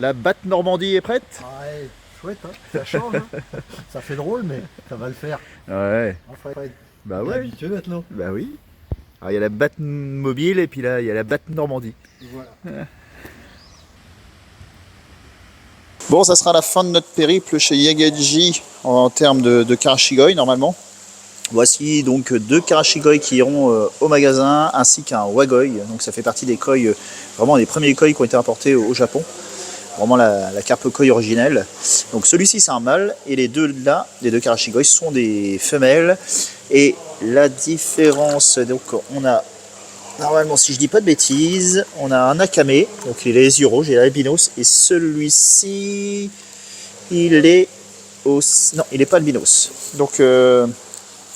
La batte Normandie est prête? Ouais, chouette, hein, ça change. Hein. Ça fait drôle, mais ça va le faire. Ouais. Enfin, Bah on est ouais. habitué maintenant. Bah oui. Alors il y a la batte mobile et puis là il y a la batte Normandie. Voilà. Bon, ça sera la fin de notre périple chez Yagaji en termes de Karashigoi normalement. Voici donc 2 Karashigoi qui iront au magasin ainsi qu'un Wagoi. Donc ça fait partie des koi, vraiment les premiers koi qui ont été importés au Japon. Vraiment la carpe koi originelle. Donc celui-ci c'est un mâle et les deux là, les 2 Karashigoi sont des femelles. Et la différence, donc on a normalement, si je dis pas de bêtises, on a un Akame, donc il est les yeux rouges et l'albinos, et celui-ci, il est au... Non, il n'est pas albinos. Donc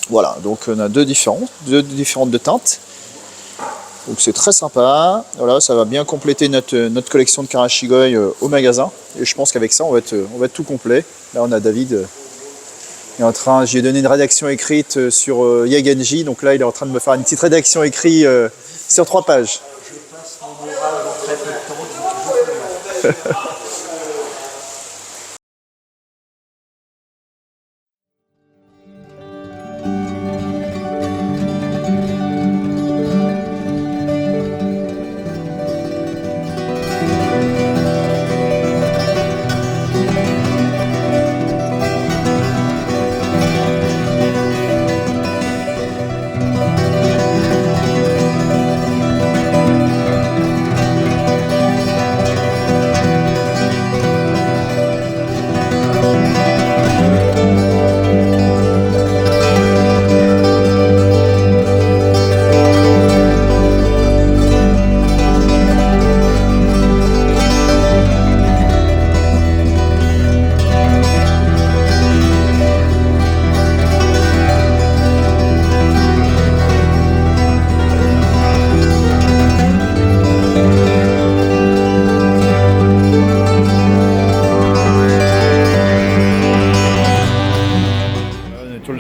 voilà, donc on a deux différentes de teintes. Donc c'est très sympa. Voilà, ça va bien compléter notre collection de Karashigoi au magasin. Et je pense qu'avec ça, on va être tout complet. Là, on a David est en train, j'ai donné une rédaction écrite sur Yagenji, donc là il est en train de me faire une petite rédaction écrite sur 3 pages. Je passe mon moral dans très peu de temps, donc je fais mal.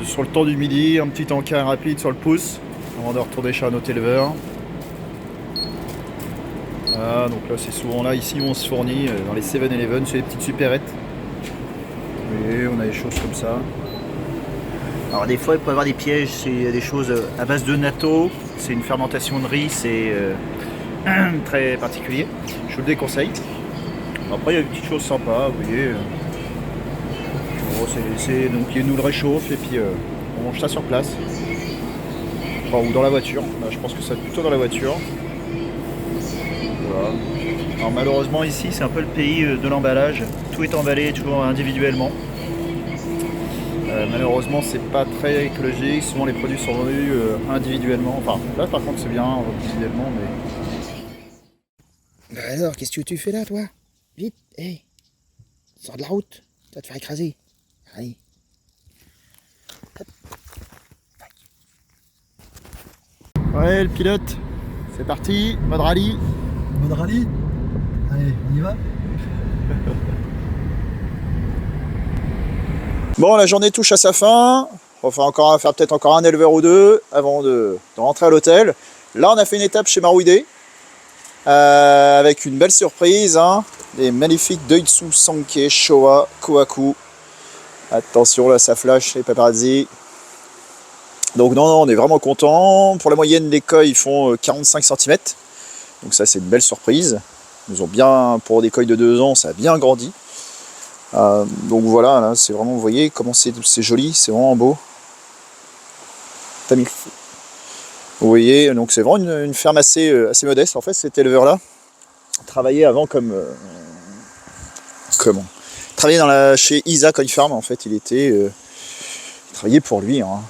Sur le temps du midi, un petit encas rapide sur le pouce avant de retourner chez un autre éleveur. Voilà, donc là c'est souvent là, ici où on se fournit dans les 7-Eleven, c'est les petites supérettes. Et on a des choses comme ça. Alors des fois il peut y avoir des pièges, c'est des choses à base de natto, c'est une fermentation de riz, c'est très particulier. Je vous le déconseille. Après il y a des petites choses sympas, vous voyez. Donc il nous le réchauffe et puis on mange ça sur place. Enfin, ou dans la voiture. Là, je pense que ça va plutôt dans la voiture. Voilà. Alors malheureusement ici c'est un peu le pays de l'emballage. Tout est emballé toujours individuellement. Malheureusement c'est pas très écologique. Souvent les produits sont vendus individuellement. Enfin là par contre c'est bien individuellement mais. Bah alors, qu'est-ce que tu fais là, toi? Vite, hé, sors de la route, tu vas te faire écraser. Allez. Hop. Ouais, le pilote, c'est parti, mode rallye. Mode rallye. Allez, on y va. Bon, la journée touche à sa fin. On va faire peut-être encore un éleveur ou deux avant de rentrer à l'hôtel. Là, on a fait une étape chez Maruide. Avec une belle surprise, hein, des magnifiques Doitsu Sankei Showa Kohaku. Attention là ça flash les paparazzi. Donc non, on est vraiment content. Pour la moyenne les koi ils font 45 cm. Donc ça c'est une belle surprise. Ils ont bien, pour des koi de 2 ans, ça a bien grandi. Donc voilà, là c'est vraiment, vous voyez comment c'est joli, c'est vraiment beau. T'as mis le fou. Vous voyez, donc c'est vraiment une ferme assez modeste. En fait, cet éleveur-là travaillait avant travaillait chez Isa Koi Farm. En fait, il travaillait pour lui. Hein.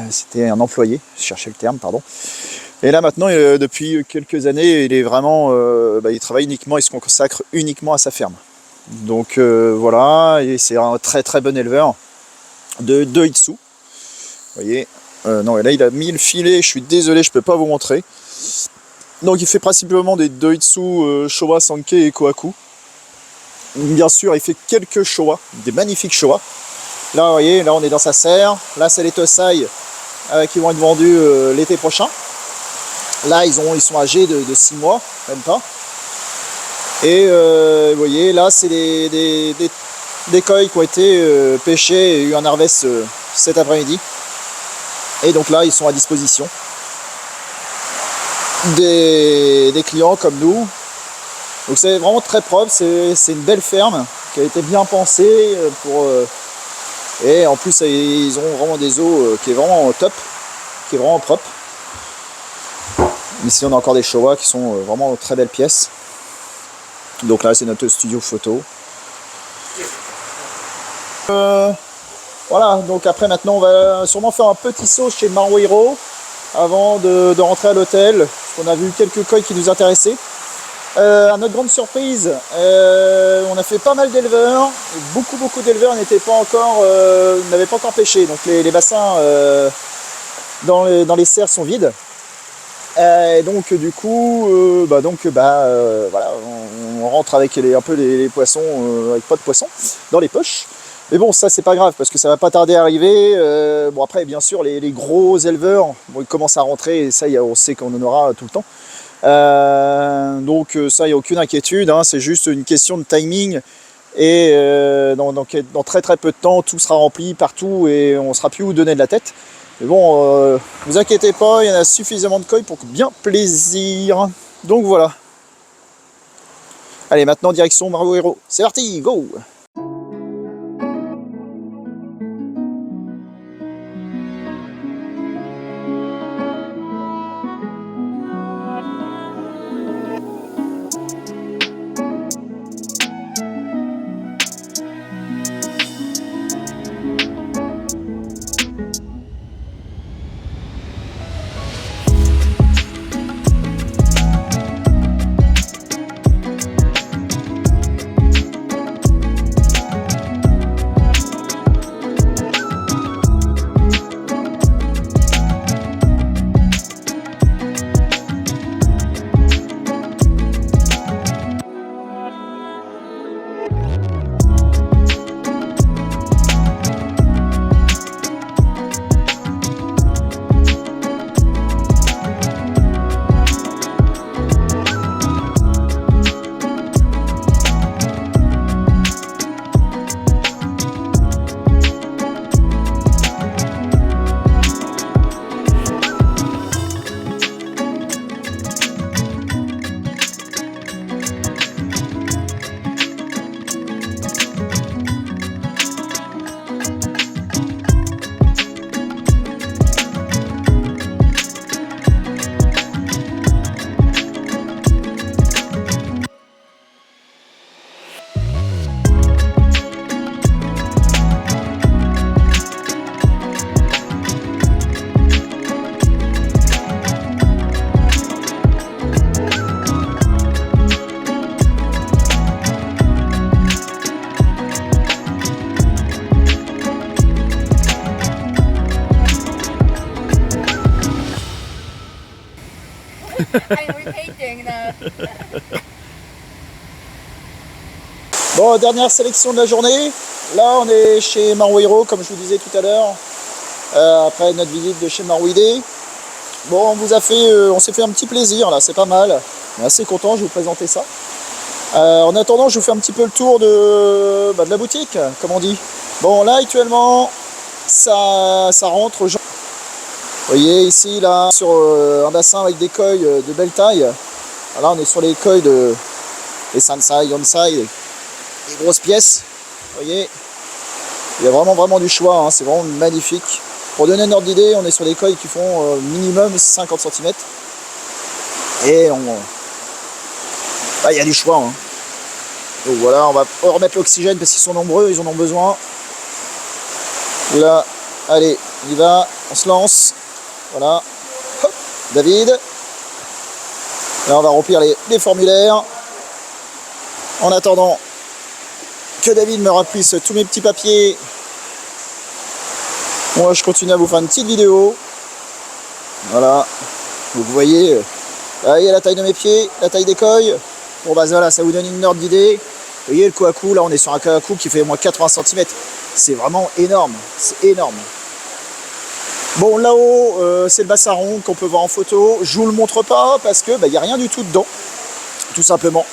C'était un employé, je cherchais le terme, pardon. Et là maintenant, depuis quelques années, il est vraiment, il travaille uniquement, il se consacre uniquement à sa ferme. Donc voilà, et c'est un très très bon éleveur de Doitsu. Vous voyez. Non, et là il a mis le filet, je suis désolé, je peux pas vous montrer. Donc il fait principalement des Doitsu, Showa, Sankei et Kohaku. Bien sûr, il fait quelques Showa, des magnifiques Showa. Là, vous voyez, là on est dans sa serre. Là, c'est les Tosai qui vont être vendus l'été prochain. Là, ils sont âgés de 6 mois, même pas. Et vous voyez, là, c'est des coilles qui ont été pêchées et eu un harvest cet après-midi. Et donc là, ils sont à disposition des clients comme nous. Donc c'est vraiment très propre, c'est une belle ferme qui a été bien pensée pour... et en plus, ils ont vraiment des eaux qui est vraiment top, qui est vraiment propre. Ici, on a encore des Showa qui sont vraiment très belles pièces. Donc là, c'est notre studio photo. Voilà, donc après maintenant, on va sûrement faire un petit saut chez Maruhiro avant de rentrer à l'hôtel. On a vu quelques coilles qui nous intéressaient. À notre grande surprise, on a fait pas mal d'éleveurs. Beaucoup d'éleveurs n'avaient pas encore pêché. Donc les bassins dans les serres sont vides. Et donc du coup, voilà, on rentre avec un peu les poissons, avec pas de poissons, dans les poches. Mais bon, ça c'est pas grave parce que ça va pas tarder à arriver. Bon après, bien sûr, les gros éleveurs, bon, ils commencent à rentrer et ça, on sait qu'on en aura tout le temps. Donc ça, il n'y a aucune inquiétude, hein, c'est juste une question de timing. Et dans très peu de temps, tout sera rempli partout et on ne saura plus où donner de la tête. Mais bon, ne vous inquiétez pas, il y en a suffisamment de coilles pour bien plaisir. Donc voilà. Allez, maintenant direction Maruhiro. C'est parti, go! I'm repeating the... Bon, dernière sélection de la journée. Là, on est chez Maruhiro, comme je vous disais tout à l'heure, après notre visite de chez Maruhide. Bon, on s'est fait un petit plaisir, là, c'est pas mal. On est assez content, je vais vous présenter ça. En attendant, je vous fais un petit peu le tour de la boutique, comme on dit. Bon, là, actuellement, ça rentre aux gens. Vous voyez ici, là, sur un bassin avec des coilles de belle taille. Là, on est sur les coilles les Sansai, Yonsai, des grosses pièces. Vous voyez, il y a vraiment du choix, hein, c'est vraiment magnifique. Pour donner un ordre d'idée, on est sur des coilles qui font minimum 50 cm. Et il y a du choix. Hein. Donc voilà, on va remettre l'oxygène parce qu'ils sont nombreux, ils en ont besoin. Là, allez, on y va, on se lance. Voilà, hop, David. Là, on va remplir les formulaires. En attendant que David me remplisse tous mes petits papiers, moi je continue à vous faire une petite vidéo. Voilà, vous voyez, là, il y a la taille de mes pieds, la taille des coilles. Bon bah voilà, ça vous donne une ordre d'idée. Vous voyez le Kohaku, là on est sur un Kohaku qui fait au moins 80 cm. C'est vraiment énorme, c'est énorme. Bon, là-haut, c'est le bassin rond qu'on peut voir en photo. Je vous le montre pas parce que il n'y a rien du tout dedans, tout simplement.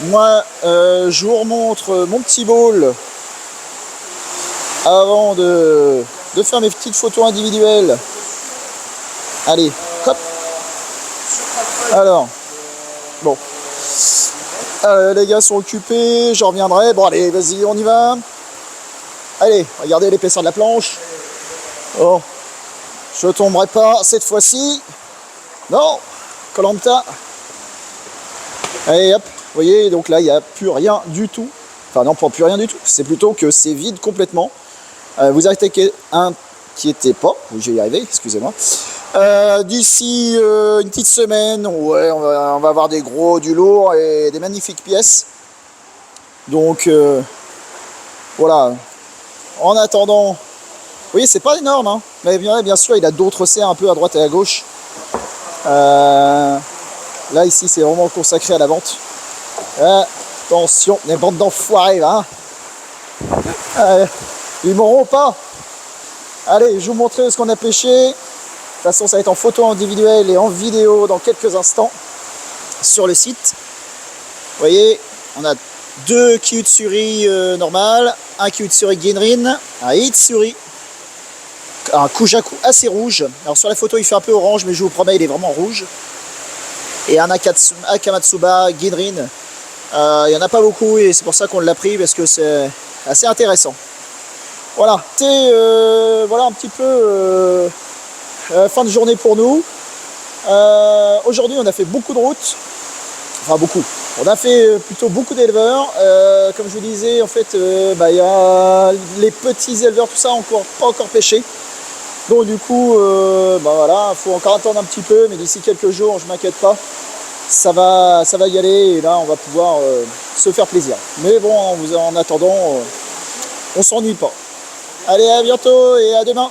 Moi, je vous remontre mon petit bowl avant de faire mes petites photos individuelles. Allez, hop. Alors, bon. Les gars sont occupés, je reviendrai. Bon, allez, vas-y, on y va. Allez, regardez l'épaisseur de la planche. Oh, je tomberai pas cette fois-ci. Non, Koh-Lanta. Allez, hop. Vous voyez, donc là, il n'y a plus rien du tout. Enfin, non, pas plus rien du tout. C'est plutôt que c'est vide complètement. Vous inquiétez pas. Je vais y arriver, excusez-moi. D'ici une petite semaine, ouais, on va avoir du lourd et des magnifiques pièces. Donc, voilà. En attendant, vous voyez, c'est pas énorme, hein, mais bien sûr, il a d'autres serres un peu à droite et à gauche. Là, ici, c'est vraiment consacré à la vente. Attention, les bandes d'enfoirés là. Ils m'auront pas. Allez, je vous montrer ce qu'on a pêché. De toute façon, ça va être en photo individuelle et en vidéo dans quelques instants sur le site. Vous voyez, on a 2 Kyutsuri normal, un Kyutsuri Ginrin, un Itsuri, un Kujaku assez rouge. Alors sur la photo, il fait un peu orange, mais je vous promets, il est vraiment rouge. Et un Akamatsuba Ginrin. Il n'y en a pas beaucoup et c'est pour ça qu'on l'a pris parce que c'est assez intéressant. Voilà, voilà un petit peu fin de journée pour nous. Aujourd'hui, on a fait beaucoup de routes. Enfin, beaucoup. On a fait plutôt beaucoup d'éleveurs. Comme je vous disais, en fait, il y a les petits éleveurs, tout ça, pas encore pêché. Donc, du coup, voilà, il faut encore attendre un petit peu, mais d'ici quelques jours, je ne m'inquiète pas. Ça va y aller et là, on va pouvoir se faire plaisir. Mais bon, en attendant, on s'ennuie pas. Allez, à bientôt et à demain.